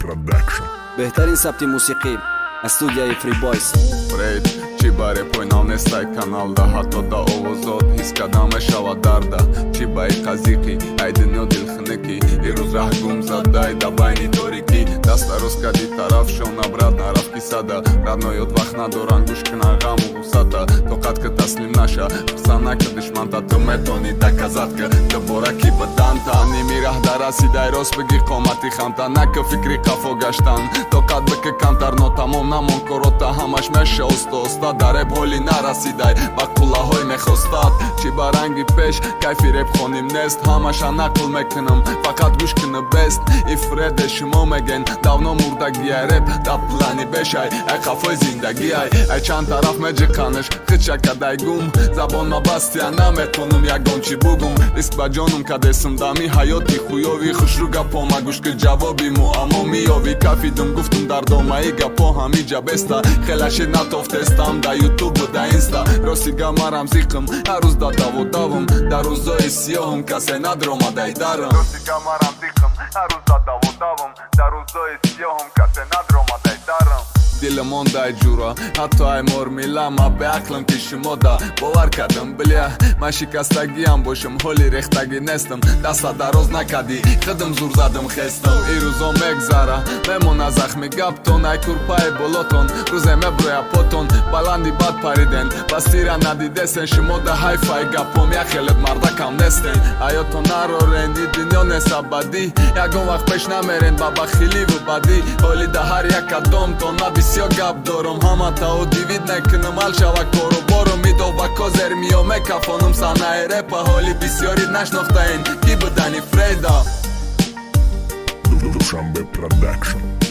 Production. بهترین ثبت موسیقی استودیوی فری بویز. Фрейд, чи баре пойнавнестай каналда ҳатто да овозот ҳис кардам мешава дарда чи баи қазиқи ай дунё дилхники ирӯз раҳ гум задай да байни торикӣ даста рост кади тараф шона брат нараф кисада радноёд вақт надоран гӯш кунан ғаму ғусата тоқат ки таслим наша писанд накрд душманта ту метони доказат ки дубора ки баданта ними раҳ дарасидай рост бигӣ қомати хамта наки фикри қафо гаштан тоқат бики камтар нотамом намон корота ҳамаш меша оста дареб ҳоли нарасидай ба қуллаҳой мехостад чи ба ранги пеш кайфи репхоним нест ҳамаша нақл мекунам фақат гӯш куни бест ифреде шумо меген давно мурдагиай реп да плани бешай ай қафои зиндагиай ай чанд тараф меҷиқаниш хичакадай гум забон мабастия наметонум ягон чи бугум риск ба ҷонум кадесм дами ҳаёти хуёви хушрӯ гапома гӯш ки ҷавоби муаммо миёви кафидум гуфтум дар домаи гапо ҳамиҷа беста хелаши натофтестам да ютубу да инста рости гамарам зиқм ҳар рӯз да даводавм дар рӯзои сиёҳум касе надромадай дарам рости гамарам зиқм ҳар рӯз да даводавм дар рӯзои сиёҳум касе надромадай дарам дили мондай ҷура ҳатто ай мормила ма беақлам ки шумода бовар кардам бля ман шикастагиам бошам ҳоли рехтагӣ нестам даста дароз накардӣ хидм зур задам хестам и рӯзо мегзара мемона захми гаптон ай курпаи болотон рӯзе меброя потон баланди бад париден бастира надидесен шумода ҳайфаи гапом яхелет мардакам нестен ҳаёто нарорен и дунё нест абадӣ ягон вақт пеш намерен ба бахиливу бадӣ ҳоли да ҳар як адомтон ма бисёр гап дорам ҳаматао дивид некунам ҳал шава кору бору мидоҳ ба козер миё мекафонум саҳнаи репа ҳоли бисёри нашнохтаен ки будани фрейда Dushanbe Production.